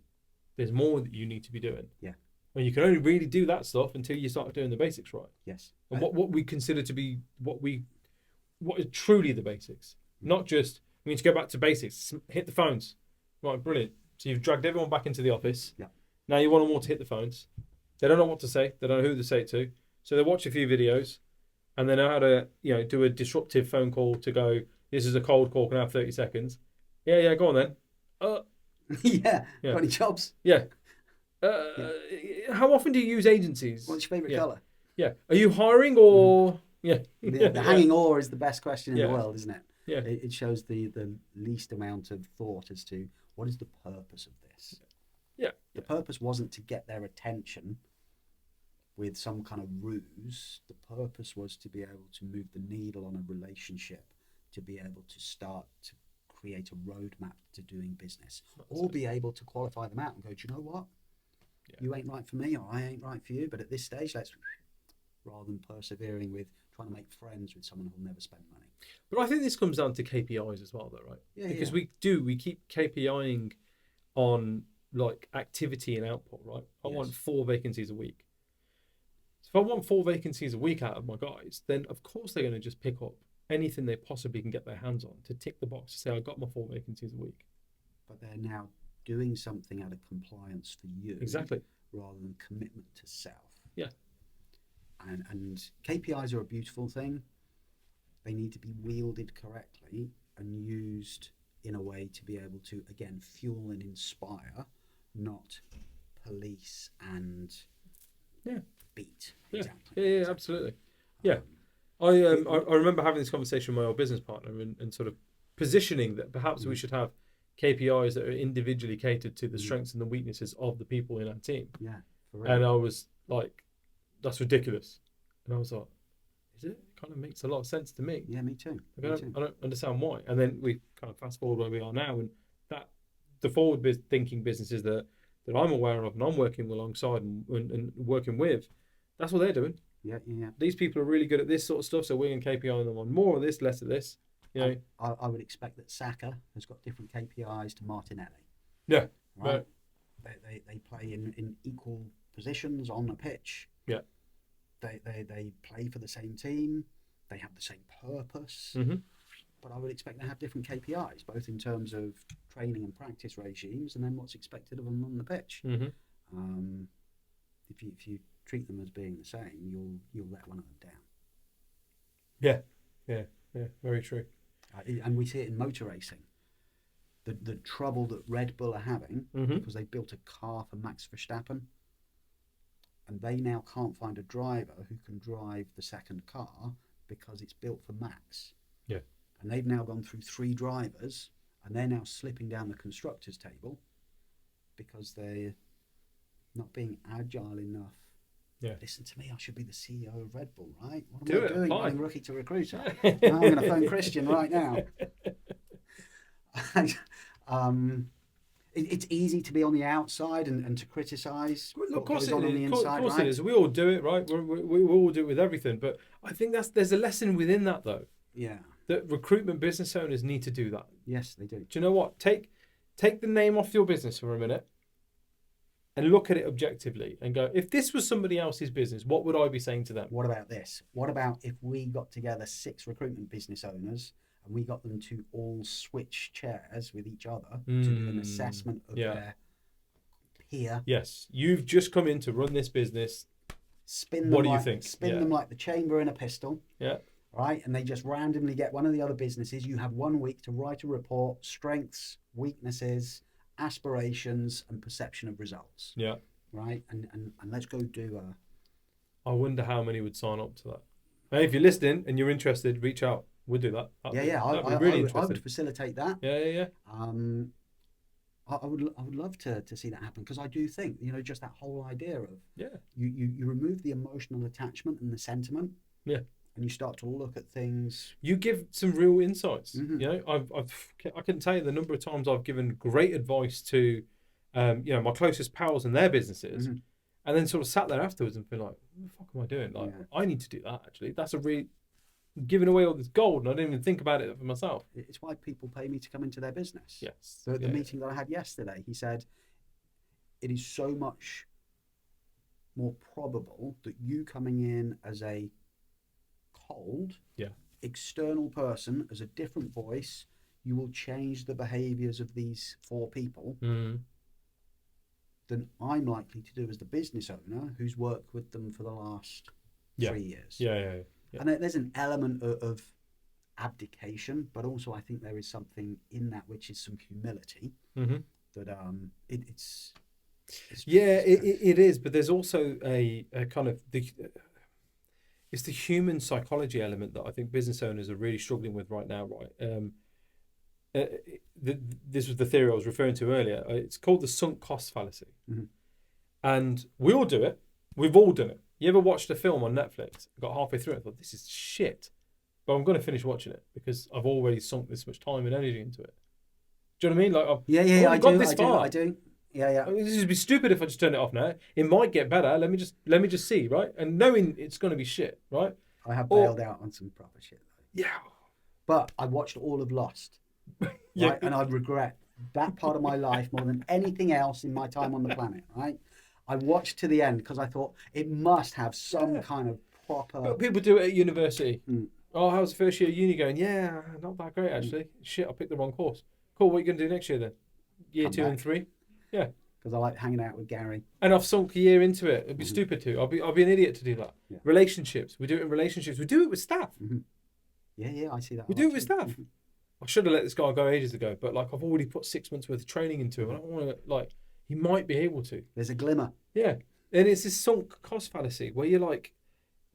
there's more that you need to be doing. Yeah. And you can only really do that stuff until you start doing the basics right. Yes. And what we consider to be what is truly the basics. Not just, we need to go back to basics, hit the phones. Right, brilliant. So you've dragged everyone back into the office. Yeah. Now you want them all to hit the phones. They don't know what to say. They don't know who to say it to. So they watch a few videos and they know how to, do a disruptive phone call to go, this is a cold call, can I have 30 seconds? Yeah, go on then. Yeah. Got any jobs? Yeah. How often do you use agencies? What's your favourite colour? Yeah. Are you hiring or... Yeah. The hanging or is the best question in the world, isn't it? Yeah. It shows the least amount of thought as to what is the purpose of this. Yeah. The purpose wasn't to get their attention with some kind of ruse. The purpose was to be able to move the needle on a relationship, to be able to start to create a roadmap to doing business, or be able to qualify them out and go, do you know what? Yeah. You ain't right for me, or I ain't right for you. But at this stage, rather than persevering with trying to make friends with someone who'll never spend money. But I think this comes down to KPIs as well, though, right? Yeah. Because we keep KPIing on like activity and output, right? I want 4 vacancies a week. So if I want 4 vacancies a week out of my guys, then of course they're going to just pick up anything they possibly can get their hands on to tick the box to say, I got my 4 vacancies a week. But they're now doing something out of compliance for you. Exactly. Rather than commitment to self. Yeah. And KPIs are a beautiful thing. they need to be wielded correctly and used in a way to be able to, again, fuel and inspire, not police and beat. Yeah, Exactly. yeah, Exactly. absolutely. Yeah. I remember having this conversation with my old business partner and sort of positioning that perhaps we should have KPIs that are individually catered to the strengths and the weaknesses of the people in our team. Yeah. For real. And I was like, that's ridiculous. And I was like, is it? It kind of makes a lot of sense to me. Yeah, me too. I don't understand why. And then we kind of fast forward where we are now, and that the forward thinking businesses that I'm aware of and I'm working alongside and working with, that's what they're doing. Yeah. These people are really good at this sort of stuff, so we're going to KPI them on more of this, less of this. You know. I would expect that Saka has got different KPIs to Martinelli. Yeah. Right. They play in equal positions on the pitch. Yeah. They play for the same team. They have the same purpose. Mm-hmm. But I would expect to have different KPIs, both in terms of training and practice regimes, and then what's expected of them on the pitch. Mm-hmm. If you treat them as being the same, you'll let one of them down. Yeah, very true. And we see it in motor racing. The trouble that Red Bull are having because they built a car for Max Verstappen, and they now can't find a driver who can drive the second car because it's built for Max. Yeah. And they've now gone through 3 drivers, and they're now slipping down the constructors table because they're not being agile enough. Yeah. Listen to me, I should be the CEO of Red Bull, right? What Do am I it, doing? fine. Running Rookie to Recruiter. I'm going to phone Christian right now. It's easy to be on the outside and to criticise what goes on the inside, of course right? it is. We all do it, right? We all do it with everything. But I think there's a lesson within that, though. Yeah. That recruitment business owners need to do that. Yes, they do. Do you know what? Take the name off your business for a minute and look at it objectively and go, if this was somebody else's business, what would I be saying to them? What about this? What about if we got together 6 recruitment business owners and we got them to all switch chairs with each other to do an assessment of their peer? Yes, you've just come in to run this business. Spin them What do you like, think? Spin them like the chamber in a pistol. Yeah. Right, and they just randomly get one of the other businesses. You have 1 week to write a report, strengths, weaknesses, aspirations, and perception of results. Yeah. Right, and let's go do I wonder how many would sign up to that. Hey, if you're listening and you're interested, reach out. We'll do that. That'd be really interesting. I would facilitate that. Yeah. I would love to see that happen, because I do think, just that whole idea of you remove the emotional attachment and the sentiment. Yeah. And you start to look at things. You give some real insights. Mm-hmm. I can tell you the number of times I've given great advice to, my closest pals and their businesses, and then sort of sat there afterwards and been like, "What the fuck am I doing? Like, I need to do that. Actually, that's a really giving away all this gold, and I didn't even think about it for myself." It's why people pay me to come into their business. Yes. The meeting that I had yesterday, he said, it is so much more probable that you coming in as a cold, external person, as a different voice, you will change the behaviours of these 4 people than I'm likely to do as the business owner who's worked with them for the last 3 years. Yeah. And there's an element of abdication, but also I think there is something in that which is some humility that it's it is, but there's also a kind of it's the human psychology element that I think business owners are really struggling with right now, right? This was the theory I was referring to earlier. It's called the sunk cost fallacy. And we all do it. We've all done it. You ever watched a film on Netflix, got halfway through it, and thought, this is shit, but I'm going to finish watching it because I've already sunk this much time and energy into it. Do you know what I mean? Like, I do. Yeah. I mean, this would be stupid if I just turn it off now. It might get better. Let me just see, right? And knowing it's going to be shit, right? I have bailed out on some proper shit, though. Yeah. But I watched all of Lost, right? And I regret that part of my life more than anything else in my time on the planet, right? I watched to the end because I thought it must have some kind of proper... But people do it at university. Oh, how's the first year of uni going? Yeah, not that great, actually. Shit, I picked the wrong course. Cool, what are you going to do next year then? Year 2 and 3? Yeah. Because I like hanging out with Gary. And I've sunk a year into it. It'd be stupid to. I'll be an idiot to do that. Relationships. We do it in relationships. We do it with staff. Yeah, I see that. We a do lot it with too. staff. I should have let this guy go ages ago, but like I've already put 6 months worth of training into him. I don't want to like he might be able to. There's a glimmer. Yeah, and it's this sunk cost fallacy where you're like,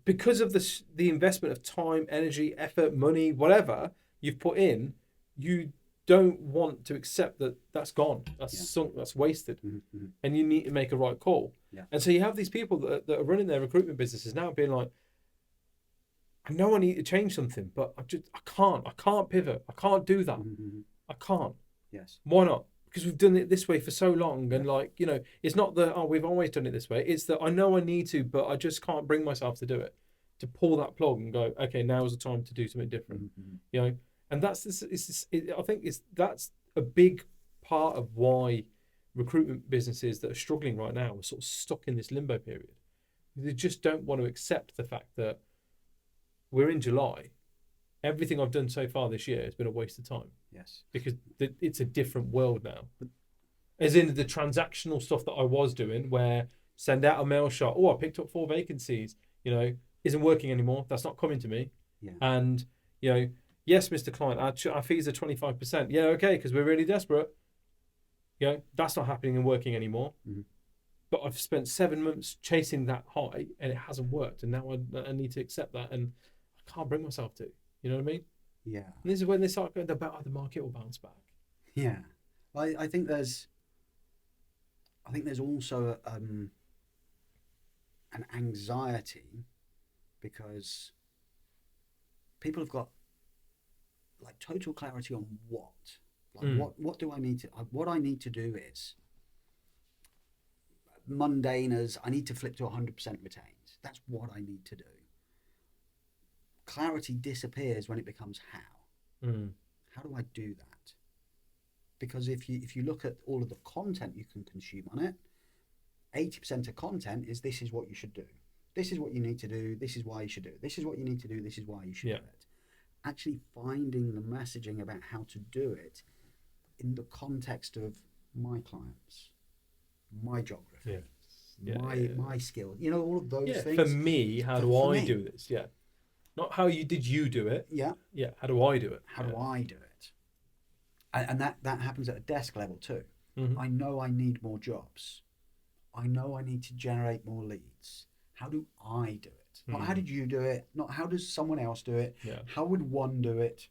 because of the investment of time, energy, effort, money, whatever you've put in, you don't want to accept that that's gone, that's sunk, that's wasted, and you need to make a right call. Yeah. And so you have these people that are running their recruitment businesses now being like, I know I need to change something, but I can't pivot, I can't do that, I can't. Yes. Why not? Because we've done it this way for so long, and like, you know, it's not that we've always done it this way. It's that I know I need to, but I just can't bring myself to do it. To pull that plug and go, okay, now's the time to do something different. You know, and that's I think that's a big part of why recruitment businesses that are struggling right now are sort of stuck in this limbo period. They just don't want to accept the fact that we're in July. Everything I've done so far this year has been a waste of time. Yes. Because it's a different world now. As in the transactional stuff that I was doing, where send out a mail shot, I picked up 4 vacancies, you know, isn't working anymore. That's not coming to me. Yeah. And, you know, yes, Mr. Client, our fees are 25%. Yeah, okay, because we're really desperate. You know, that's not happening and working anymore. But I've spent 7 months chasing that high and it hasn't worked. And now I need to accept that. And I can't bring myself to. You know what I mean? Yeah. And this is when they start going about the market will bounce back. Yeah. I think there's also an anxiety because people have got like total clarity on what do I need to what I need to do is mundane as I need to flip to 100% retained. That's what I need to do. Clarity disappears when it becomes how. How do I do that? Because if you look at all of the content you can consume on it, 80% of content is this is what you should do. This is what you need to do. This is why you should do it. This is what you need to do. This is why you should do it. Actually finding the messaging about how to do it in the context of my clients, my geography, my skill, you know, all of those things. For me, how do I do this? Yeah. Not how did you do it? Yeah. Yeah. How do I do it? How do I do it? And that happens at a desk level too. Mm-hmm. I know I need more jobs. I know I need to generate more leads. How do I do it? Not how did you do it? Not how does someone else do it? Yeah. How would one do it?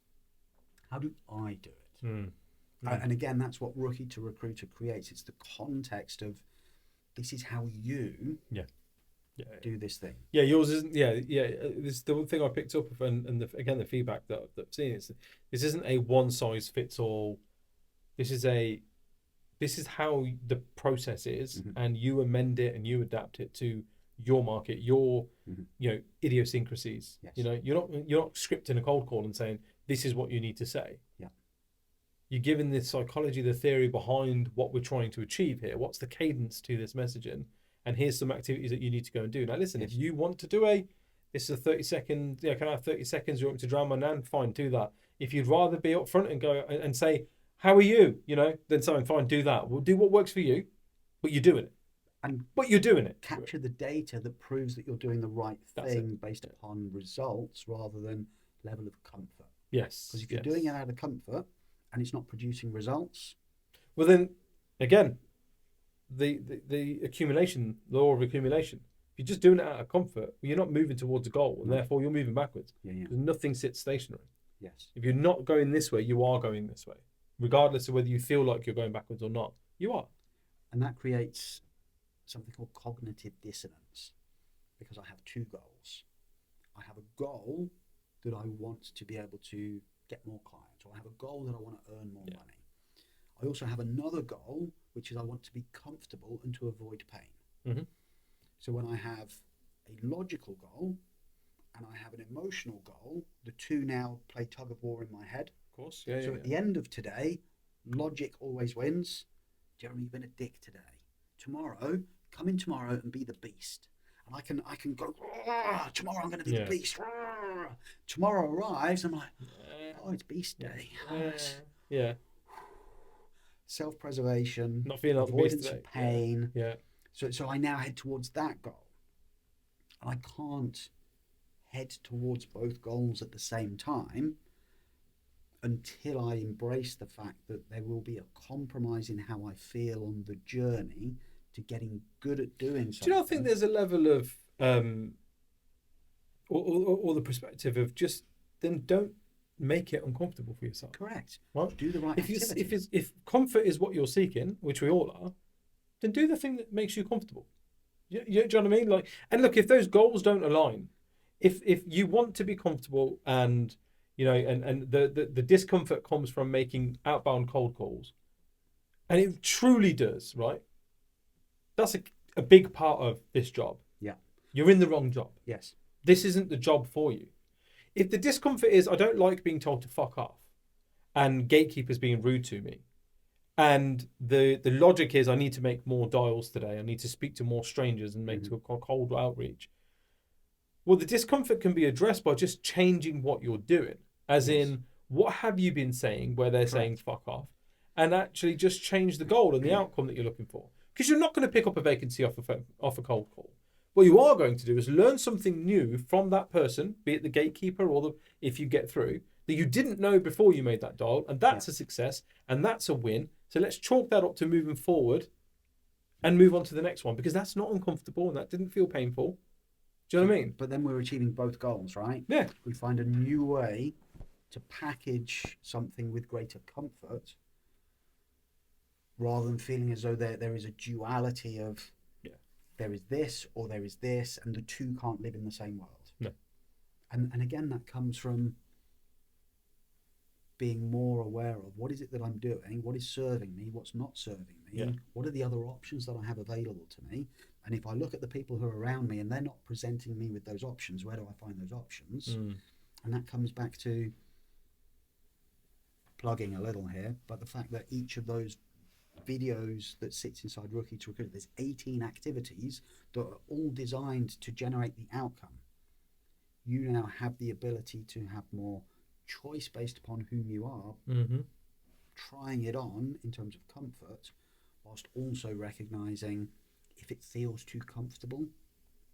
How do I do it? And again, that's what Rookie2Recruiter creates. It's the context of this is how you do this thing. Yeah, yours isn't. Yeah. This is the one thing I picked up, and the feedback that I've seen is this isn't a one size fits all. This is how the process is, and you amend it and you adapt it to your market, your idiosyncrasies. Yes. You know, you're not scripting a cold call and saying this is what you need to say. Yeah. You're giving the psychology, the theory behind what we're trying to achieve here. What's the cadence to this messaging? And here's some activities that you need to go and do. Now, listen, if you want to do this is a 30-second, can I have 30 seconds? You want me to drown my nan? Fine, do that. If you'd rather be up front and go and say, how are you? You know, then something, fine, do that. We'll do what works for you, but you're doing it. But you're doing it. Capture the data that proves that you're doing the right thing based upon results rather than level of comfort. Yes. Because if you're doing it out of comfort and it's not producing results, well then, again, the accumulation, law of accumulation. If you're just doing it out of comfort, you're not moving towards a goal, and therefore you're moving backwards. Because nothing sits stationary. Yes. If you're not going this way, you are going this way, regardless of whether you feel like you're going backwards or not. You are. And that creates something called cognitive dissonance, because I have two goals. I have a goal that I want to be able to get more clients, or I have a goal that I want to earn more money. I also have another goal, which is I want to be comfortable and to avoid pain. So when I have a logical goal and I have an emotional goal, the two now play tug of war in my head. Of course. So at the end of today, logic always wins. Jeremy, you've been a dick today. Tomorrow, come in tomorrow and be the beast. And I can go, tomorrow I'm going to be the beast. Tomorrow arrives, I'm like, it's beast day. Yeah. Self-preservation, not feeling like avoidance the beast of pain. Yeah. So I now head towards that goal. And I can't head towards both goals at the same time until I embrace the fact that there will be a compromise in how I feel on the journey to getting good at doing something. Do you not think there's a level of, or the perspective of just then don't make it uncomfortable for yourself? Correct. Right? Do the right activity. If comfort is what you're seeking, which we all are, then do the thing that makes you comfortable. Do you know what I mean? Like, and look, if those goals don't align, if you want to be comfortable and and the discomfort comes from making outbound cold calls, and it truly does, right? That's a big part of this job. Yeah. You're in the wrong job. Yes. This isn't the job for you. If the discomfort is, I don't like being told to fuck off and gatekeepers being rude to me, and the logic is I need to make more dials today, I need to speak to more strangers and make to a cold outreach. Well, the discomfort can be addressed by just changing what you're doing. As in, what have you been saying where they're saying fuck off? And actually just change the goal and the outcome that you're looking for. Because you're not going to pick up a vacancy off a cold call. What you are going to do is learn something new from that person, be it the gatekeeper or if you get through, that you didn't know before you made that dial. And that's a success and that's a win. So let's chalk that up to moving forward and move on to the next one, because that's not uncomfortable and that didn't feel painful. Do you know what I mean? But then we're achieving both goals, right? Yeah. We find a new way to package something with greater comfort rather than feeling as though there is a duality of there is this or there is this, and the two can't live in the same world. No. And again, that comes from being more aware of what is it that I'm doing, what is serving me, what's not serving me, what are the other options that I have available to me. And if I look at the people who are around me and they're not presenting me with those options, where do I find those options? And that comes back to plugging a little here, but the fact that each of those videos that sits inside Rookie2Recruiter, there's 18 activities that are all designed to generate the outcome. You now have the ability to have more choice based upon whom you are, trying it on in terms of comfort, whilst also recognizing if it feels too comfortable,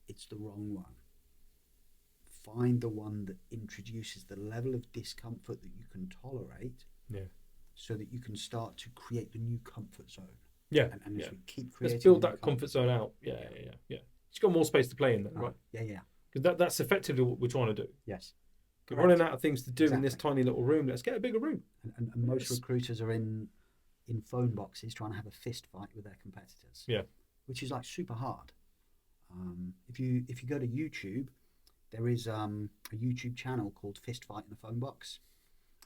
it's the wrong one. Find the one that introduces the level of discomfort that you can tolerate, so that you can start to create the new comfort zone. And as we keep creating, let's build that comfort zone out. You've got more space to play in there, right? Because that's effectively what we're trying to do. Yes. We're running out of things to do in this tiny little room. Let's get a bigger room. And most recruiters are in phone boxes trying to have a fist fight with their competitors. Which is like super hard. If you go to YouTube, there is a YouTube channel called Fist Fight in a Phone Box,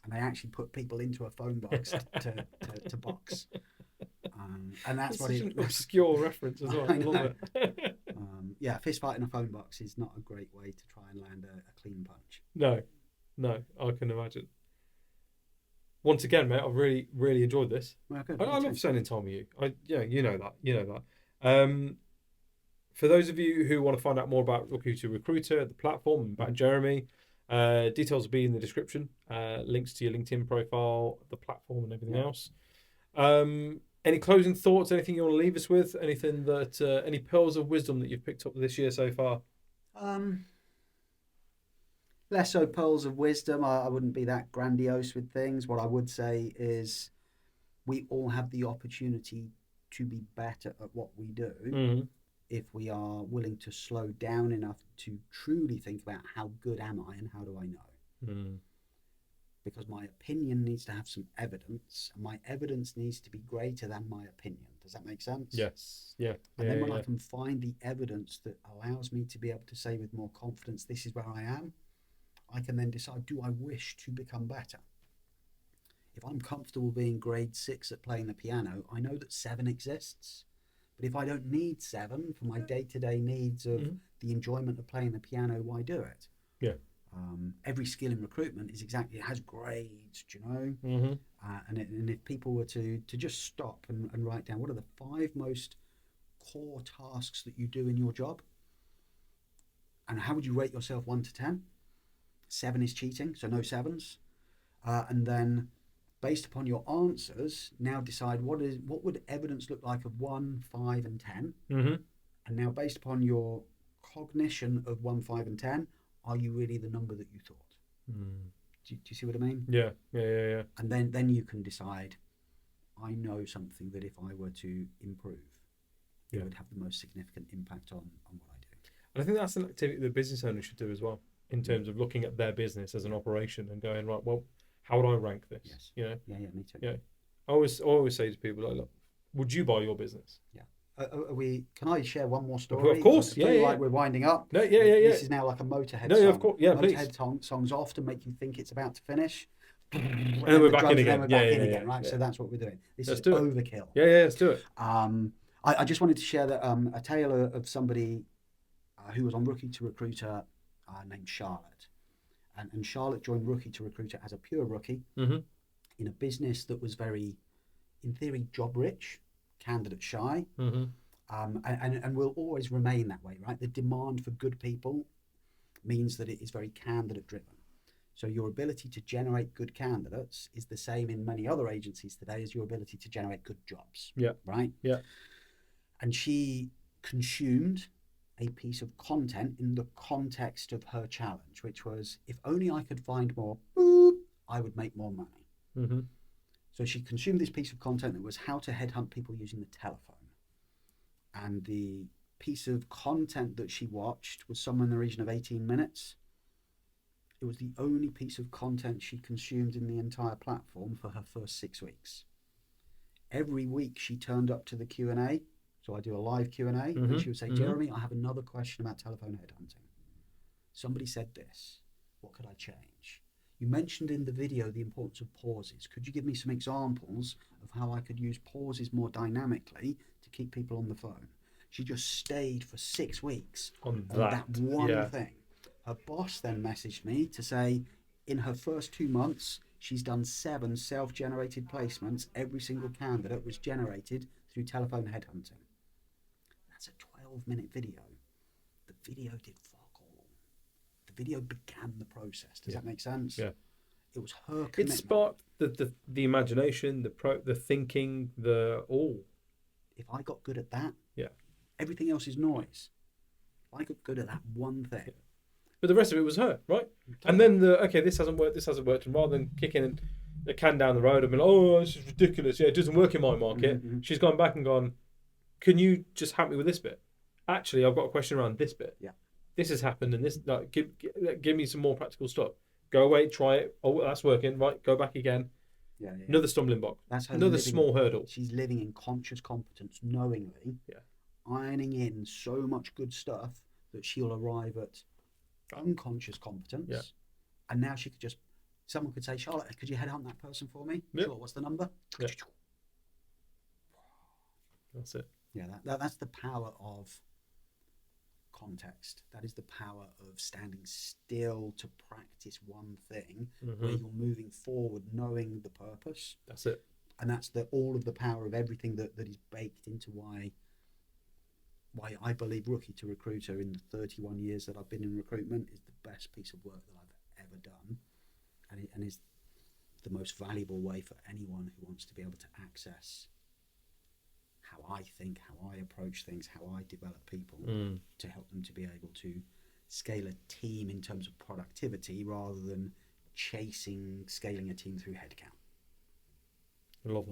and they actually put people into a phone box to box. And that's what an obscure reference as well. I love it. Fist fight in a phone box is not a great way to try and land a clean punch. No, I can imagine. Once again, mate, I've really, really enjoyed this. Well, good. I love spending time with you. You know that. For those of you who want to find out more about Recruiter, the platform, and about Jeremy, details will be in the description. Links to your LinkedIn profile, the platform, and everything else. Any closing thoughts? Anything you want to leave us with? Anything that any pearls of wisdom that you've picked up this year so far? Less so pearls of wisdom. I wouldn't be that grandiose with things. What I would say is we all have the opportunity to be better at what we do if we are willing to slow down enough to truly think about how good am I and how do I know. Because my opinion needs to have some evidence, and my evidence needs to be greater than my opinion. Does that make sense? Yes. Yeah. And then when I can find the evidence that allows me to be able to say with more confidence, this is where I am, I can then decide, do I wish to become better? If I'm comfortable being grade 6 at playing the piano, I know that 7 exists. But if I don't need 7 for my day-to-day needs of the enjoyment of playing the piano, why do it? Every skill in recruitment is exactly, it has grades, do you know? And if people were to just stop and write down what are the 5 most core tasks that you do in your job, and how would you rate yourself 1 to 10? 7 is cheating, so no 7s. And then based upon your answers, now decide what would evidence look like of 1, 5, and 10. And now based upon your cognition of 1, 5, and 10, are you really the number that you thought? Do you see what I mean? Yeah. And then you can decide, I know something that if I were to improve, it would have the most significant impact on what I do. And I think that's an activity the business owner should do as well, in terms of looking at their business as an operation and going, right, well, how would I rank this? Yes. You know? Yeah, me too. Yeah. I always say to people, like, look, would you buy your business? Yeah. Can I share one more story? Of course. I feel like we're winding up. No, This is now like a Motorhead song. No, of course. Yeah, please. Motorhead songs often make you think it's about to finish. And then we're back in again. Right? Yeah. So that's what we're doing. This Let's is do it. overkill. Yeah, let's do it. I just wanted to share that a tale of somebody who was on Rookie2Recruiter named Charlotte. And Charlotte joined Rookie2Recruiter as a pure rookie in a business that was very, in theory, job rich, candidate shy, and will always remain that way, right? The demand for good people means that it is very candidate driven. So your ability to generate good candidates is the same in many other agencies today as your ability to generate good jobs. Yeah. Right? Yeah. And she consumed a piece of content in the context of her challenge, which was, if only I could find more, I would make more money. So she consumed this piece of content that was how to headhunt people using the telephone. And the piece of content that she watched was somewhere in the region of 18 minutes. It was the only piece of content she consumed in the entire platform for her first 6 weeks. Every week she turned up to the Q&A. So I do a live Q&A and she would say, Jeremy, I have another question about telephone headhunting. Somebody said this. What could I change? You mentioned in the video the importance of pauses. Could you give me some examples of how I could use pauses more dynamically to keep people on the phone? She just stayed for 6 weeks on that one thing. Her boss then messaged me to say, in her first 2 months, she's done 7 self-generated placements. Every single candidate was generated through telephone headhunting. That's a 12-minute video. The video did fuck all. The video began the process. Does that make sense? Yeah. It was her commitment. It sparked the imagination, the thinking, the all. If I got good at that, everything else is noise. If I got good at that one thing. Yeah. But the rest of it was her, right? And then this hasn't worked. And rather than kicking a can down the road and being, oh, this is ridiculous. Yeah, it doesn't work in my market. She's gone back and gone, can you just help me with this bit? Actually, I've got a question around this bit. Yeah. This has happened and this, like, give me some more practical stuff. Go away, try it. Oh, that's working. Right, go back again. Yeah. Another stumbling block. That's her another small hurdle. She's living in conscious competence, knowingly. Yeah. Ironing in so much good stuff that she'll arrive at unconscious competence. Yeah. And now she could someone could say, Charlotte, could you headhunt that person for me? Yep. Sure, what's the number? Yeah. That's it. Yeah, that's the power of context. That is the power of standing still to practice one thing where you're moving forward knowing the purpose. That's it. And that's all of the power of everything that is baked into why I believe Rookie2Recruiter in the 31 years that I've been in recruitment is the best piece of work that I've ever done, and is the most valuable way for anyone who wants to be able to access how I think, how I approach things, how I develop people to help them to be able to scale a team in terms of productivity rather than scaling a team through headcount. I love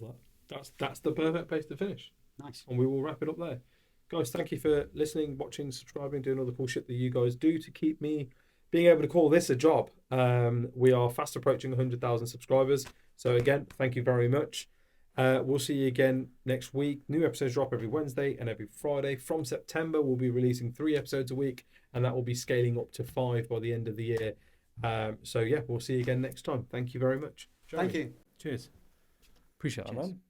that. That's the perfect place to finish. Nice. And we will wrap it up there. Guys, thank you for listening, watching, subscribing, doing all the cool shit that you guys do to keep me being able to call this a job. We are fast approaching 100,000 subscribers. So again, thank you very much. We'll see you again next week. New episodes drop every Wednesday and every Friday. From September, we'll be releasing 3 episodes a week, and that will be scaling up to 5 by the end of the year. So yeah, we'll see you again next time. Thank you very much. Jeremy. Thank you. Cheers. Appreciate that, man.